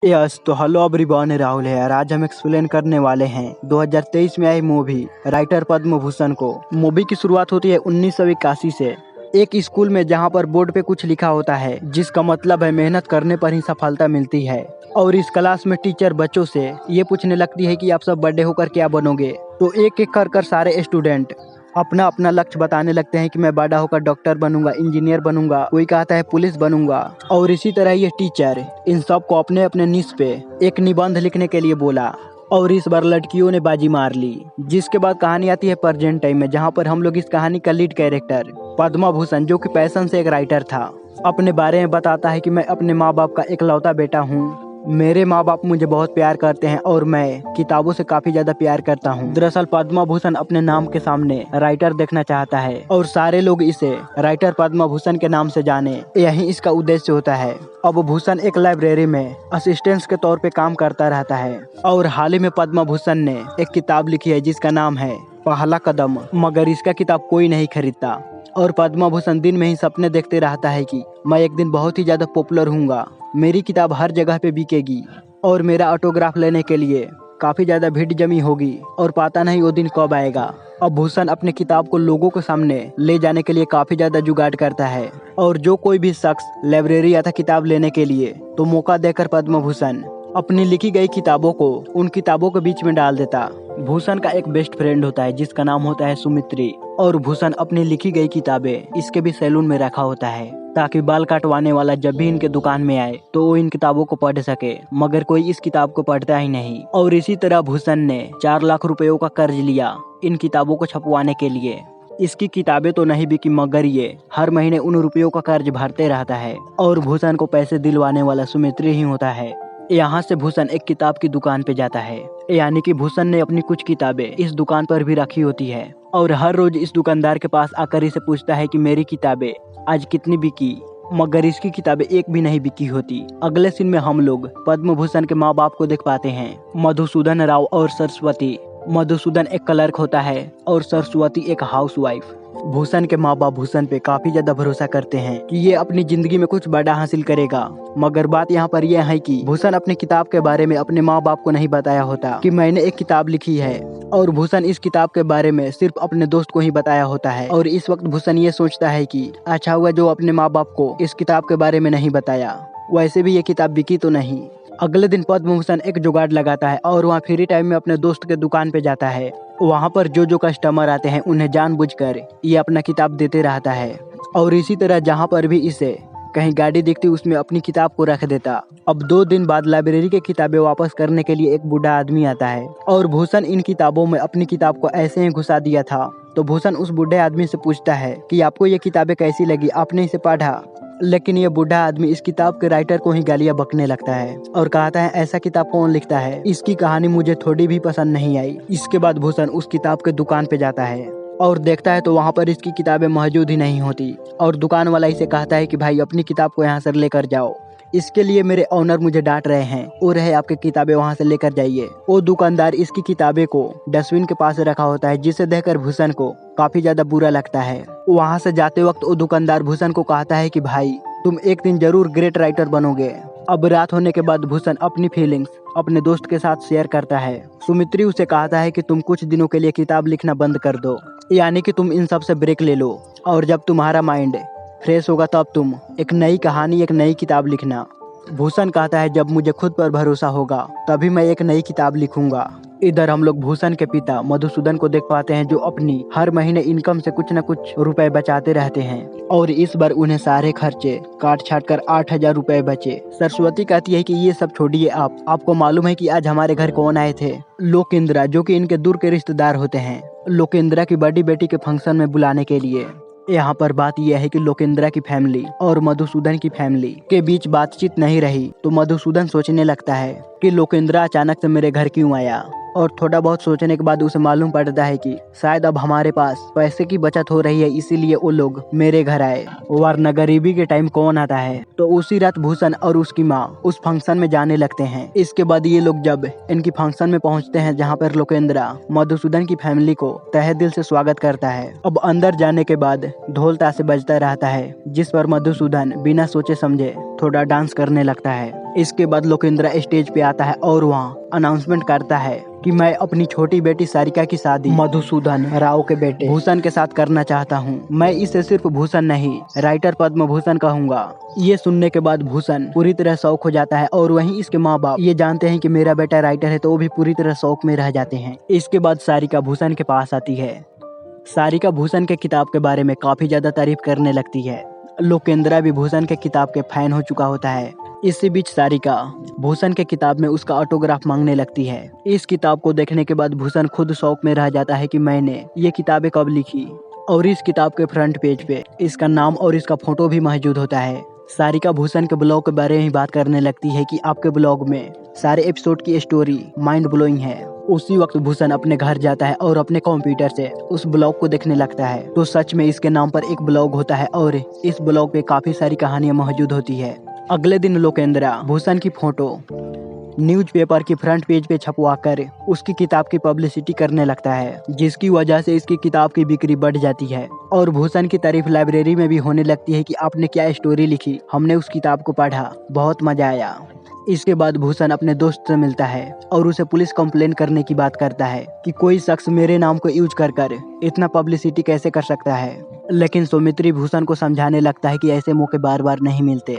Yes तो hello everyone, Rahul है। और आज हम एक्सप्लेन करने वाले हैं 2023 में आई मूवी राइटर पद्म भूषण को। मूवी की शुरुआत होती है 1981 से एक स्कूल में, जहां पर बोर्ड पे कुछ लिखा होता है जिसका मतलब है मेहनत करने पर ही सफलता मिलती है। और इस क्लास में टीचर बच्चों से ये पूछने लगती है कि आप सब बड़े होकर क्या बनोगे। तो एक एक कर सारे स्टूडेंट अपना अपना लक्ष्य बताने लगते हैं कि मैं बड़ा होकर डॉक्टर बनूंगा, इंजीनियर बनूंगा, कोई कहता है पुलिस बनूंगा। और इसी तरह ये टीचर इन सब को अपने अपने निश पे एक निबंध लिखने के लिए बोला। और इस बार लड़कियों ने बाजी मार ली। जिसके बाद कहानी आती है प्रेजेंट टाइम में, जहाँ पर हम लोग इस कहानी का लीड कैरेक्टर पद्मा भूषण, जो कि पैशन से एक राइटर था, अपने बारे में बताता है कि मैं अपने माँ बाप का इकलौता बेटा हूँ। मेरे माँ बाप मुझे बहुत प्यार करते हैं और मैं किताबों से काफी ज्यादा प्यार करता हूँ। दरअसल पद्मा भूषण अपने नाम के सामने राइटर देखना चाहता है और सारे लोग इसे राइटर पद्मा भूषण के नाम से जाने, यही इसका उद्देश्य होता है। अब भूषण एक लाइब्रेरी में असिस्टेंट के तौर पे काम करता रहता है। और हाल ही में पद्मा भूषण ने एक किताब लिखी है जिसका नाम है पहला कदम, मगर इसका किताब कोई नहीं खरीदता। और पद्मा भूषण दिन में ही सपने देखते रहता है कि मैं एक दिन बहुत ही ज्यादा पॉपुलर हूँगा, मेरी किताब हर जगह पे बिकेगी और मेरा ऑटोग्राफ लेने के लिए काफी ज्यादा भीड़ जमी होगी, और पता नहीं वो दिन कब आएगा। अब भूषण अपने किताब को लोगों के सामने ले जाने के लिए काफी ज्यादा जुगाड़ करता है। और जो कोई भी शख्स लाइब्रेरी आता किताब लेने के लिए, तो मौका देकर पद्म भूषण अपनी लिखी गई किताबों को उन किताबों के बीच में डाल देता। भूषण का एक बेस्ट फ्रेंड होता है जिसका नाम होता है सुमित्री। और भूषण अपनी लिखी गई किताबें इसके भी सैलून में रखा होता है, ताकि बाल काटवाने वाला जब भी इनके दुकान में आए तो वो इन किताबों को पढ़ सके, मगर कोई इस किताब को पढ़ता ही नहीं। और इसी तरह भूषण ने 4 लाख रुपयों का कर्ज लिया इन किताबों को छपवाने के लिए। इसकी किताबें तो नहीं बिकी, मगर ये हर महीने उन रुपयों का कर्ज भरते रहता है। और भूषण को पैसे दिलवाने वाला सुमित्री ही होता है। यहाँ से भूषण एक किताब की दुकान पे जाता है, यानी कि भूषण ने अपनी कुछ किताबें इस दुकान पर भी रखी होती है। और हर रोज इस दुकानदार के पास आकर इसे पूछता है कि मेरी किताबें आज कितनी बिकी, मगर इसकी किताबें एक भी नहीं बिकी होती। अगले सीन में हम लोग पद्म भूषण के माँ बाप को देख पाते हैं, मधुसूदन राव और सरस्वती। मधुसूदन एक क्लर्क होता है और सरस्वती एक हाउसवाइफ। भूषण के माँ बाप भूषण पे काफी ज्यादा भरोसा करते हैं कि ये अपनी जिंदगी में कुछ बड़ा हासिल करेगा। मगर बात यहाँ पर यह है कि भूषण अपनी किताब के बारे में अपने माँ बाप को नहीं बताया होता कि मैंने एक किताब लिखी है। और भूषण इस किताब के बारे में सिर्फ अपने दोस्त को ही बताया होता है। और इस वक्त भूषण ये सोचता है कि अच्छा हुआ जो अपने माँ बाप को इस किताब के बारे में नहीं बताया, वैसे भी ये किताब बिकी तो नहीं। अगले दिन पद्म भूषण एक जुगाड़ लगाता है और वहाँ फ्री टाइम में अपने दोस्त के दुकान पे जाता है। वहाँ पर जो कस्टमर आते हैं उन्हें जानबूझकर ये अपना किताब देते रहता है। और इसी तरह जहाँ पर भी इसे कहीं गाड़ी दिखती उसमें अपनी किताब को रख देता। अब 2 दिन बाद लाइब्रेरी की किताबें वापस करने के लिए एक बूढ़ा आदमी आता है। और भूषण इन किताबों में अपनी किताब को ऐसे ही घुसा दिया था। तो भूषण उस बूढ़े आदमी से पूछता है कि आपको ये किताबें कैसी लगी, आपने इसे पढ़ा। लेकिन ये बूढ़ा आदमी इस किताब के राइटर को ही गालियां बकने लगता है और कहता है ऐसा किताब कौन लिखता है, इसकी कहानी मुझे थोड़ी भी पसंद नहीं आई। इसके बाद भूषण उस किताब के दुकान पे जाता है और देखता है तो वहाँ पर इसकी किताबें मौजूद ही नहीं होती। और दुकान वाला इसे कहता है कि भाई अपनी किताब को यहाँ से लेकर जाओ, इसके लिए मेरे ऑनर मुझे डांट रहे हैं, और है आपकी किताबें वहाँ से लेकर जाइए। वो दुकानदार इसकी किताबें को डस्टबिन के पास रखा होता है, जिसे देखकर भूषण को काफी ज्यादा बुरा लगता है। वहाँ से जाते वक्त वो दुकानदार भूषण को कहता है कि भाई तुम एक दिन जरूर ग्रेट राइटर बनोगे। अब रात होने के बाद भूषण अपनी फीलिंग्स अपने दोस्त के साथ शेयर करता है। सुमित्री उसे कहता है कि तुम कुछ दिनों के लिए किताब लिखना बंद कर दो, यानी कि तुम इन सब से ब्रेक ले लो, और जब तुम्हारा माइंड फ्रेश होगा तब तुम एक नई कहानी, एक नई किताब लिखना। भूषण कहता है जब मुझे खुद पर भरोसा होगा तभी मैं एक नई किताब लिखूंगा। इधर हम लोग भूषण के पिता मधुसूदन को देख पाते हैं, जो अपनी हर महीने इनकम से कुछ न कुछ रुपए बचाते रहते हैं। और इस बार उन्हें सारे खर्चे काट छाट कर 8,000 रुपए बचे। सरस्वती कहती है कि ये सब छोड़िए, आपको मालूम है कि आज हमारे घर कौन आए थे? लोकेंद्रा, जो कि इनके दूर के रिश्तेदार होते हैं, लोकेंद्रा की बड़ी बेटी के फंक्शन में बुलाने के लिए। यहाँ पर बात यह है कि लोकेंद्रा की फैमिली और मधुसूदन की फैमिली के बीच बातचीत नहीं रही। तो मधुसूदन सोचने लगता है कि लोकेंद्रा अचानक से मेरे घर क्यों आया। और थोड़ा बहुत सोचने के बाद उसे मालूम पड़ता है कि शायद अब हमारे पास पैसे की बचत हो रही है, इसीलिए वो लोग मेरे घर आए, वरना गरीबी के टाइम कौन आता है। तो उसी रात भूषण और उसकी माँ उस फंक्शन में जाने लगते हैं। इसके बाद ये लोग जब इनकी फंक्शन में पहुंचते हैं, जहाँ पर लोकेंद्रा मधुसूदन की फैमिली को तहे दिल से स्वागत करता है। अब अंदर जाने के बाद ढोल ताशे बजता रहता है, जिस पर मधुसूदन बिना सोचे समझे थोड़ा डांस करने लगता है। इसके बाद लोकेंद्रा स्टेज पे आता है और वहाँ अनाउंसमेंट करता है कि मैं अपनी छोटी बेटी सारिका की शादी मधुसूदन राव के बेटे भूषण के साथ करना चाहता हूँ। मैं इसे सिर्फ भूषण नहीं, राइटर पद्म भूषण कहूँगा। ये सुनने के बाद भूषण पूरी तरह शौक हो जाता है और वहीं इसके माँ बाप ये जानते हैं कि मेरा बेटा राइटर है तो वो भी पूरी तरह शौक में रह जाते हैं। इसके बाद सारिका भूषण के पास आती है। सारिका भूषण के किताब के बारे में काफी ज्यादा तारीफ करने लगती है। लोकेंद्रा भी भूषण के किताब के फैन हो चुका होता है। इसी बीच सारिका भूषण के किताब में उसका ऑटोग्राफ मांगने लगती है। इस किताब को देखने के बाद भूषण खुद शौक में रह जाता है कि मैंने ये किताबें कब लिखी, और इस किताब के फ्रंट पेज पे इसका नाम और इसका फोटो भी मौजूद होता है। सारिका भूषण के ब्लॉग के बारे में बात करने लगती है कि आपके ब्लॉग में सारे एपिसोड की स्टोरी माइंड ब्लोइंग है। उसी वक्त भूषण अपने घर जाता है और अपने कंप्यूटर से उस ब्लॉग को देखने लगता है तो सच में इसके नाम पर एक ब्लॉग होता है और इस ब्लॉग पे काफी सारी कहानियां मौजूद होती है। अगले दिन लोकेंद्रा भूषण की फोटो न्यूज़पेपर की फ्रंट पेज पे छपवाकर उसकी किताब की पब्लिसिटी करने लगता है, जिसकी वजह से इसकी किताब की बिक्री बढ़ जाती है और भूषण की तारीफ लाइब्रेरी में भी होने लगती है कि आपने क्या स्टोरी लिखी, हमने उस किताब को पढ़ा, बहुत मजा आया। इसके बाद भूषण अपने दोस्त से मिलता है और उसे पुलिस कंप्लेन करने की बात करता है कि कोई शख्स मेरे नाम को यूज कर इतना पब्लिसिटी कैसे कर सकता है। लेकिन सौमित्री भूषण को समझाने लगता है कि ऐसे मौके बार बार नहीं मिलते।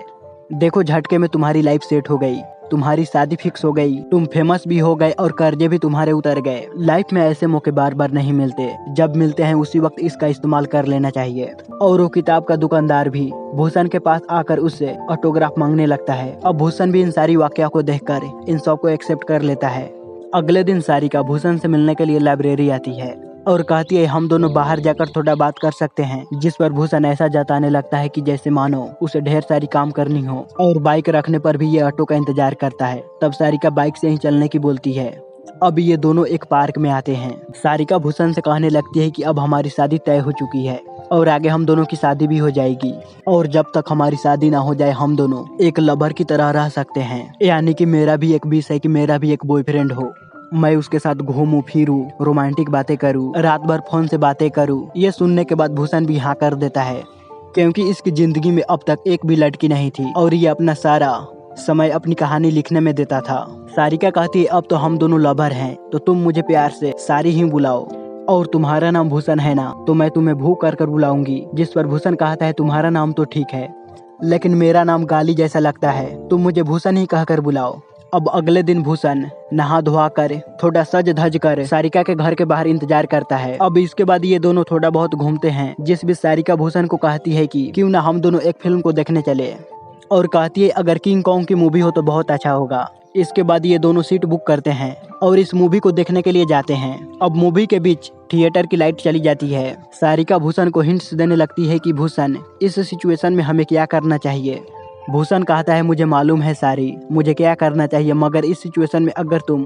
देखो, झटके में तुम्हारी लाइफ सेट हो गई, तुम्हारी शादी फिक्स हो गई, तुम फेमस भी हो गए और कर्जे भी तुम्हारे उतर गए। लाइफ में ऐसे मौके बार बार नहीं मिलते, जब मिलते हैं उसी वक्त इसका इस्तेमाल कर लेना चाहिए। और वो किताब का दुकानदार भी भूषण के पास आकर उससे ऑटोग्राफ मांगने लगता है। अब भूषण भी इन सारी वाकया को देखकर इन सब को एक्सेप्ट कर लेता है। अगले दिन सारिका भूषण से मिलने के लिए लाइब्रेरी आती है और कहती है हम दोनों बाहर जाकर थोड़ा बात कर सकते हैं, जिस पर भूषण ऐसा जताने लगता है कि जैसे मानो उसे ढेर सारी काम करनी हो और बाइक रखने पर भी ये ऑटो का इंतजार करता है। तब सारिका बाइक से ही चलने की बोलती है। अब ये दोनों एक पार्क में आते हैं। सारिका भूषण से कहने लगती है कि अब हमारी शादी तय हो चुकी है और आगे हम दोनों की शादी भी हो जाएगी और जब तक हमारी शादी ना हो जाए हम दोनों एक लवर की तरह रह सकते हैं, यानी कि मेरा भी एक विश है कि मेरा भी एक बॉयफ्रेंड हो, मैं उसके साथ घूमूं फिरूं, रोमांटिक बातें करूं, रात भर फोन से बातें करूं। ये सुनने के बाद भूषण भी हाँ कर देता है, क्योंकि इसकी जिंदगी में अब तक एक भी लड़की नहीं थी और ये अपना सारा समय अपनी कहानी लिखने में देता था। सारिका कहती है अब तो हम दोनों लवर हैं तो तुम मुझे प्यार से सारी ही बुलाओ, और तुम्हारा नाम भूषण है ना तो मैं तुम्हें भू कर बुलाऊंगी। जिस पर भूषण कहता है तुम्हारा नाम तो ठीक है लेकिन मेरा नाम गाली जैसा लगता है, तुम मुझे भूषण ही कहकर बुलाओ। अब अगले दिन भूषण नहा धोआ कर थोड़ा सज धज कर सारिका के घर के बाहर इंतजार करता है। अब इसके बाद ये दोनों थोड़ा बहुत घूमते हैं, जिस बीच सारिका भूषण को कहती है कि क्यों ना हम दोनों एक फिल्म को देखने चले, और कहती है अगर किंग कॉन्ग की मूवी हो तो बहुत अच्छा होगा। इसके बाद ये दोनों सीट बुक करते हैं और इस मूवी को देखने के लिए जाते हैं। अब मूवी के बीच थिएटर की लाइट चली जाती है। सारिका भूषण को हिंट्स देने लगती है कि भूषण इस सिचुएशन में हमें क्या करना चाहिए। भूषण कहता है मुझे मालूम है सारी, मुझे क्या करना चाहिए, मगर इस सिचुएशन में अगर तुम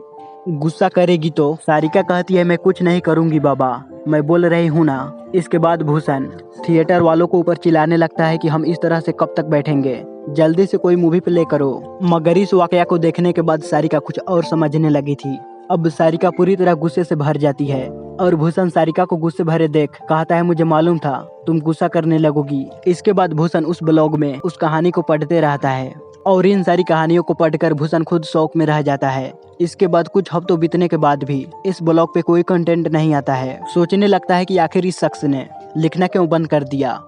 गुस्सा करेगी तो। सारिका कहती है मैं कुछ नहीं करूंगी बाबा, मैं बोल रही हूँ ना। इसके बाद भूषण थिएटर वालों को ऊपर चिल्लाने लगता है कि हम इस तरह से कब तक बैठेंगे, जल्दी से कोई मूवी प्ले करो। मगर इस वाकया को देखने के बाद सारिका कुछ और समझने लगी थी। अब सारिका पूरी तरह गुस्से से भर जाती है और भूषण सारिका को गुस्से भरे देख कहता है मुझे मालूम था तुम गुस्सा करने लगोगी। इसके बाद भूषण उस ब्लॉग में उस कहानी को पढ़ते रहता है और इन सारी कहानियों को पढ़कर भूषण खुद शौक में रह जाता है। इसके बाद कुछ हफ्तों बीतने के बाद भी इस ब्लॉग पे कोई कंटेंट नहीं आता है। सोचने लगता है कि आखिर इस शख्स ने लिखना क्यों बंद कर दिया,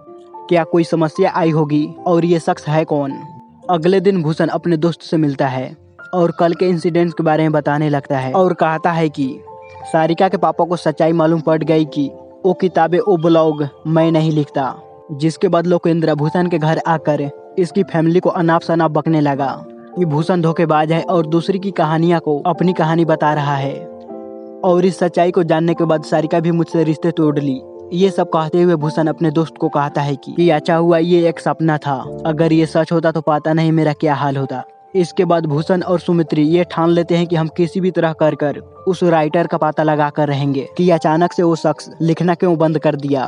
क्या कोई समस्या आई होगी और ये शख्स है कौन। अगले दिन भूषण अपने दोस्त से मिलता है और कल के इंसिडेंट्स के बारे में बताने लगता है और कहता है कि सारिका के पापा को सच्चाई मालूम पड़ गई कि वो किताबें वो ब्लॉग मैं नहीं लिखता। जिसके बाद लोकेंद्र भूषण के घर आकर इसकी फैमिली को अनाप शनाप बकने लगा कि भूषण धोखेबाज है और दूसरी की कहानियां को अपनी कहानी बता रहा है। और इस सच्चाई को जानने के बाद सारिका भी मुझसे रिश्ते तोड़ ली। ये सब कहते हुए भूषण अपने दोस्त को कहता है कि अच्छा हुआ ये एक सपना था, अगर ये सच होता तो पता नहीं मेरा क्या हाल होता। इसके बाद भूषण और सुमित्री ये ठान लेते हैं कि हम किसी भी तरह कर उस राइटर का पता लगा कर रहेंगे कि अचानक से वो शख्स लिखना क्यों बंद कर दिया।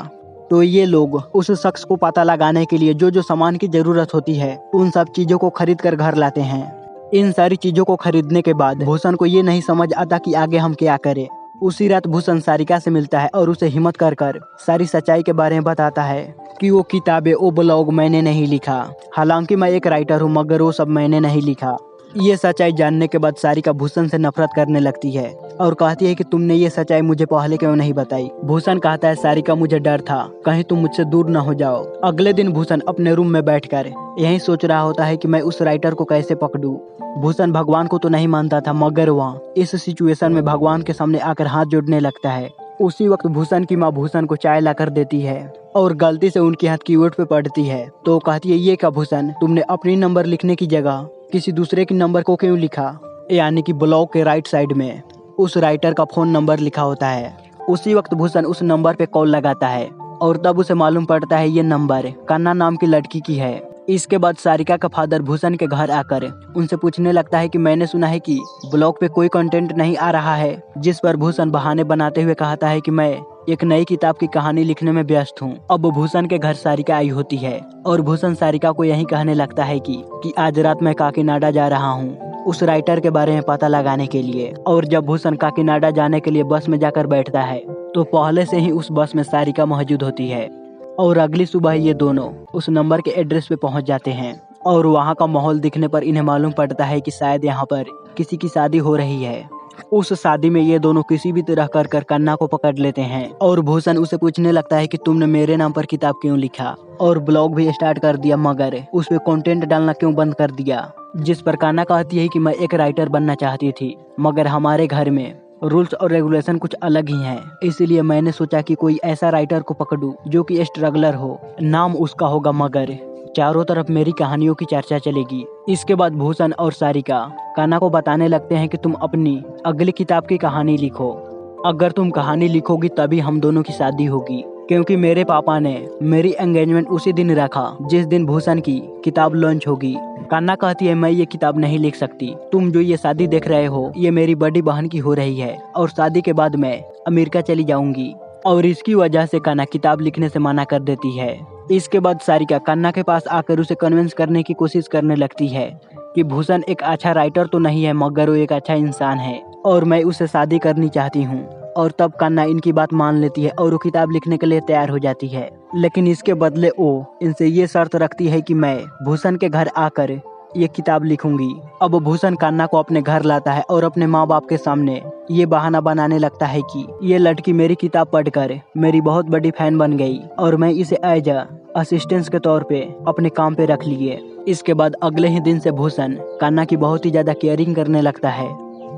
तो ये लोग उस शख्स को पता लगाने के लिए जो जो सामान की जरूरत होती है उन सब चीजों को खरीद कर घर लाते हैं। इन सारी चीजों को खरीदने के बाद भूषण को ये नहीं समझ आता कि आगे हम क्या करें। उसी रात भूषण सारिका से मिलता है और उसे हिम्मत कर कर सारी सच्चाई के बारे में बताता है कि वो किताबें, वो ब्लॉग मैंने नहीं लिखा। हालांकि मैं एक राइटर हूँ, मगर वो सब मैंने नहीं लिखा। ये सच्चाई जानने के बाद सारिका भूषण से नफरत करने लगती है और कहती है कि तुमने ये सच्चाई मुझे पहले क्यों नहीं बताई। भूषण कहता है, सारिका मुझे डर था कहीं तुम मुझसे दूर न हो जाओ। अगले दिन भूषण अपने रूम में बैठकर यही सोच रहा होता है कि मैं उस राइटर को कैसे पकड़ूं। भूषण भगवान को तो नहीं मानता था, मगर वह इस सिचुएशन में भगवान के सामने आकर हाथ जोड़ने लगता है। उसी वक्त भूषण की माँ भूषण को चाय ला कर देती है और गलती से उनके हाथ कीबोर्ड पे पड़ती है तो कहती है, ये क्या भूषण, तुमने अपनी नंबर लिखने की जगह किसी दूसरे के नंबर को क्यों लिखा। यानी कि ब्लॉग के राइट साइड में उस राइटर का फोन नंबर लिखा होता है। उसी वक्त भूषण उस नंबर पे कॉल लगाता है और तब उसे मालूम पड़ता है ये नंबर कन्ना नाम की लड़की की है। इसके बाद सारिका का फादर भूषण के घर आकर उनसे पूछने लगता है कि मैंने सुना है कि ब्लॉग पे कोई कंटेंट नहीं आ रहा है, जिस पर भूषण बहाने बनाते हुए कहता है कि मैं एक नई किताब की कहानी लिखने में व्यस्त हूँ। अब भूषण के घर सारिका आई होती है और भूषण सारिका को यही कहने लगता है कि आज रात मैं काकीनाडा जा रहा हूँ उस राइटर के बारे में पता लगाने के लिए। और जब भूषण काकीनाडा जाने के लिए बस में जाकर बैठता है तो पहले से ही उस बस में सारिका मौजूद होती है और अगली सुबह ये दोनों उस नंबर के एड्रेस पे पहुंच जाते हैं और वहां का माहौल दिखने पर इन्हें मालूम पड़ता है कि शायद यहाँ पर किसी की शादी हो रही है। उस शादी में ये दोनों किसी भी तरह कर कन्ना को पकड़ लेते हैं और भूषण उसे पूछने लगता है कि तुमने मेरे नाम पर किताब क्यों लिखा और ब्लॉग भी स्टार्ट कर दिया, मगर उस पे कंटेंट डालना क्यों बंद कर दिया। जिस पर कन्ना कहती है कि मैं एक राइटर बनना चाहती थी, मगर हमारे घर में रूल्स और रेगुलेशन कुछ अलग ही हैं, इसलिए मैंने सोचा कि कोई ऐसा राइटर को पकड़ूं जो कि स्ट्रगलर हो, नाम उसका होगा मगर चारों तरफ मेरी कहानियों की चर्चा चलेगी। इसके बाद भूषण और सारिका कन्ना को बताने लगते हैं कि तुम अपनी अगली किताब की कहानी लिखो, अगर तुम कहानी लिखोगी तभी हम दोनों की शादी होगी, क्योंकि मेरे पापा ने मेरी एंगेजमेंट उसी दिन रखा जिस दिन भूषण की किताब लॉन्च होगी। कन्ना कहती है, मैं ये किताब नहीं लिख सकती, तुम जो ये शादी देख रहे हो ये मेरी बड़ी बहन की हो रही है और शादी के बाद मैं अमेरिका चली जाऊंगी, और इसकी वजह से कन्ना किताब लिखने से मना कर देती है। इसके बाद सारिका कन्ना के पास आकर उसे कन्विंस करने की कोशिश करने लगती है कि भूषण एक अच्छा राइटर तो नहीं है, मगर वो एक अच्छा इंसान है और मैं उससे शादी करनी चाहती हूँ। और तब कन्ना इनकी बात मान लेती है और वो किताब लिखने के लिए तैयार हो जाती है, लेकिन इसके बदले वो इनसे ये शर्त रखती है कि मैं भूषण के घर आकर ये किताब लिखूंगी। अब भूषण कन्ना को अपने घर लाता है और अपने माँ बाप के सामने ये बहाना बनाने लगता है कि ये लड़की मेरी किताब पढ़कर मेरी बहुत बड़ी फैन बन गई और मैं इसे एज असिस्टेंस के तौर पे अपने काम पे रख लिए। इसके बाद अगले ही दिन से भूषण कन्ना की बहुत ही ज्यादा केयरिंग करने लगता है।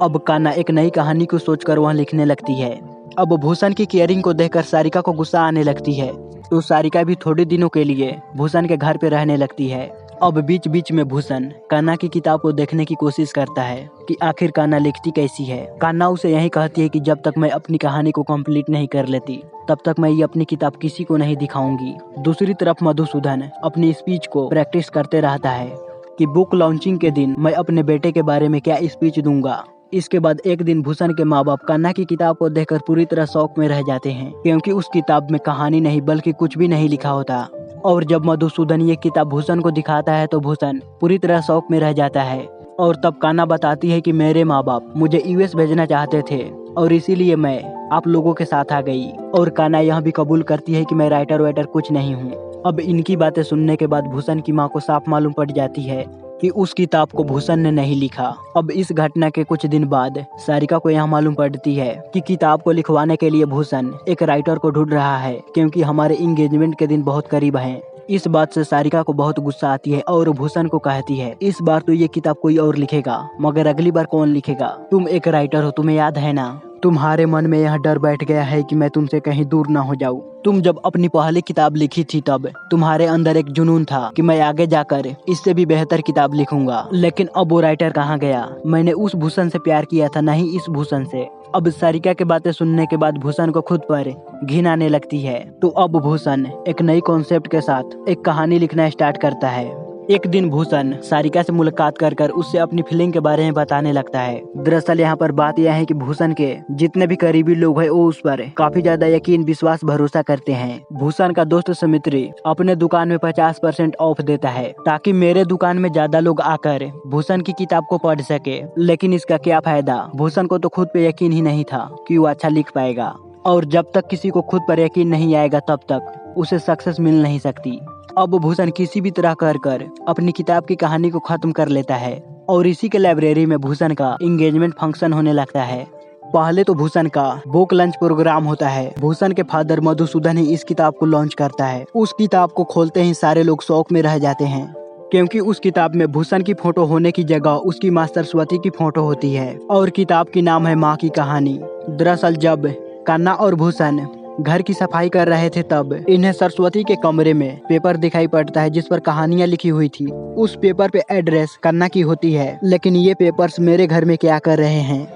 अब कन्ना एक नई कहानी को सोचकर वह लिखने लगती है। अब भूषण की केयरिंग को देखकर सारिका को गुस्सा आने लगती है, तो सारिका भी थोड़े दिनों के लिए भूषण के घर पे रहने लगती है। अब बीच बीच में भूषण कन्ना की किताब को देखने की कोशिश करता है कि आखिर कन्ना लिखती कैसी है। कन्ना उसे यही कहती है कि जब तक मैं अपनी कहानी को कंप्लीट नहीं कर लेती तब तक मैं ये अपनी किताब किसी को नहीं दिखाऊंगी। दूसरी तरफ मधुसूदन अपनी स्पीच को प्रैक्टिस करते रहता है कि बुक लॉन्चिंग के दिन मैं अपने बेटे के बारे में क्या स्पीच दूंगा। इसके बाद एक दिन भूषण के माँ बाप कन्ना की किताब को देखकर पूरी तरह शौक में रह जाते हैं, क्योंकि उस किताब में कहानी नहीं बल्कि कुछ भी नहीं लिखा होता। और जब मधुसूदन ये किताब भूषण को दिखाता है तो भूषण पूरी तरह शौक में रह जाता है। और तब कन्ना बताती है कि मेरे माँ बाप मुझे यूएस भेजना चाहते थे और इसीलिए मैं आप लोगों के साथ आ गई। और कन्ना यह भी कबूल करती है कि मैं राइटर वाइटर कुछ नहीं हूँ। अब इनकी बातें सुनने के बाद भूषण की माँ को साफ मालूम पड़ जाती है कि उस किताब को भूषण ने नहीं लिखा। अब इस घटना के कुछ दिन बाद सारिका को यह मालूम पड़ती है कि किताब को लिखवाने के लिए भूषण एक राइटर को ढूंढ रहा है, क्योंकि हमारे एंगेजमेंट के दिन बहुत करीब हैं। इस बात से सारिका को बहुत गुस्सा आती है और भूषण को कहती है, इस बार तो ये किताब कोई और लिखेगा, मगर अगली बार कौन लिखेगा? तुम एक राइटर हो, तुम्हें याद है ना? तुम्हारे मन में यह डर बैठ गया है कि मैं तुमसे कहीं दूर ना हो जाऊं। तुम जब अपनी पहली किताब लिखी थी तब तुम्हारे अंदर एक जुनून था कि मैं आगे जाकर इससे भी बेहतर किताब लिखूंगा, लेकिन अब वो राइटर कहाँ गया? मैंने उस भूषण से प्यार किया था, नहीं इस भूषण से। अब सारिका के बातें सुनने के बाद भूषण को खुद पर घिन आने लगती है, तो अब भूषण एक नई कॉन्सेप्ट के साथ एक कहानी लिखना स्टार्ट करता है। एक दिन भूषण सारिका से मुलाकात कर उससे अपनी फीलिंग के बारे में बताने लगता है। दरअसल यहाँ पर बात यह है कि भूषण के जितने भी करीबी लोग हैं वो उस पर काफी ज्यादा यकीन विश्वास भरोसा करते हैं। भूषण का दोस्त सुमित्री अपने दुकान में 50% ऑफ देता है ताकि मेरे दुकान में ज्यादा लोग आकर भूषण की किताब को पढ़ सके। लेकिन इसका क्या फायदा, भूषण को तो खुद पे यकीन ही नहीं था कि वो अच्छा लिख पाएगा, और जब तक किसी को खुद पर यकीन नहीं आएगा तब तक उसे सक्सेस मिल नहीं सकती। अब भूषण किसी भी तरह कर अपनी किताब की कहानी को खत्म कर लेता है और इसी के लाइब्रेरी में भूषण का एंगेजमेंट फंक्शन होने लगता है। पहले तो भूषण का बुक लंच प्रोग्राम होता है। भूषण के फादर मधुसूदन ही इस किताब को लॉन्च करता है। उस किताब को खोलते ही सारे लोग शौक में रह जाते हैं क्योंकि उस किताब में भूषण की फोटो होने की जगह उसकी मां सरस्वती की फोटो होती है और किताब की नाम है माँ की कहानी। दरअसल जब कन्ना और भूषण घर की सफाई कर रहे थे तब इन्हें सरस्वती के कमरे में पेपर दिखाई पड़ता है जिस पर कहानियां लिखी हुई थी। उस पेपर पे एड्रेस कन्ना की होती है, लेकिन ये पेपर्स मेरे घर में क्या कर रहे हैं,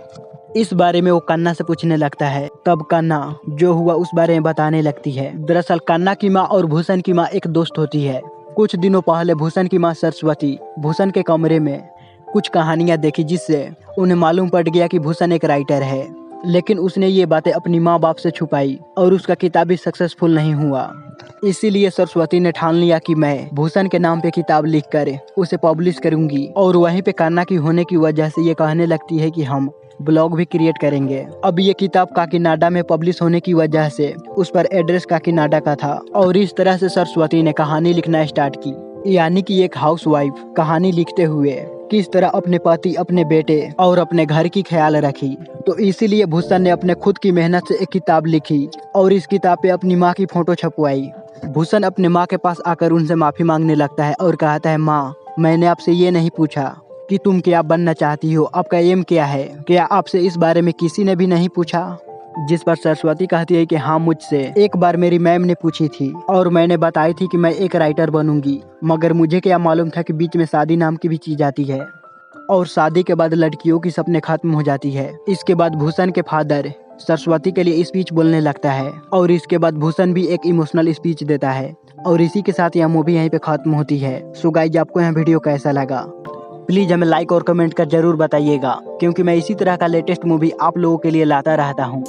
इस बारे में वो कन्ना से पूछने लगता है। तब कन्ना जो हुआ उस बारे में बताने लगती है। दरअसल कन्ना की माँ और भूषण की माँ एक दोस्त होती है। कुछ दिनों पहले भूषण की माँ सरस्वती भूषण के कमरे में कुछ कहानियां देखी जिससे उन्हें मालूम पड़ गया कि भूषण एक राइटर है, लेकिन उसने ये बातें अपनी माँ बाप से छुपाई और उसका किताब भी सक्सेसफुल नहीं हुआ। इसीलिए सरस्वती ने ठान लिया कि मैं भूषण के नाम पे किताब लिखकर उसे पब्लिश करूंगी, और वहीं पे कन्ना की होने की वजह से ये कहने लगती है कि हम ब्लॉग भी क्रिएट करेंगे। अब ये किताब काकीनाडा में पब्लिश होने की वजह से उस पर एड्रेस काकीनाडा का था, और इस तरह से सरस्वती ने कहानी लिखना स्टार्ट की। यानी कि एक हाउसवाइफ कहानी लिखते हुए किस तरह अपने पति, अपने बेटे और अपने घर की ख्याल रखी। तो इसीलिए भूषण ने अपने खुद की मेहनत से एक किताब लिखी और इस किताब पे अपनी माँ की फोटो छपवाई। भूषण अपने माँ के पास आकर उनसे माफी मांगने लगता है और कहता है, माँ मैंने आपसे ये नहीं पूछा कि तुम क्या बनना चाहती हो, आपका एम क्या है, क्या आपसे इस बारे में किसी ने भी नहीं पूछा। जिस पर सरस्वती कहती है कि हाँ, मुझसे एक बार मेरी मैम ने पूछी थी और मैंने बताई थी कि मैं एक राइटर बनूंगी, मगर मुझे क्या मालूम था कि बीच में शादी नाम की भी चीज आती है और शादी के बाद लड़कियों की सपने खत्म हो जाती है। इसके बाद भूषण के फादर सरस्वती के लिए स्पीच बोलने लगता है और इसके बाद भूषण भी एक इमोशनल स्पीच देता है, और इसी के साथ यह मूवी यहीं पे खत्म होती है। सो गाइज, आपको यह वीडियो कैसा लगा प्लीज हमें लाइक और कमेंट कर जरूर बताइएगा, क्योंकि मैं इसी तरह का लेटेस्ट मूवी आप लोगों के लिए लाता रहता हूँ।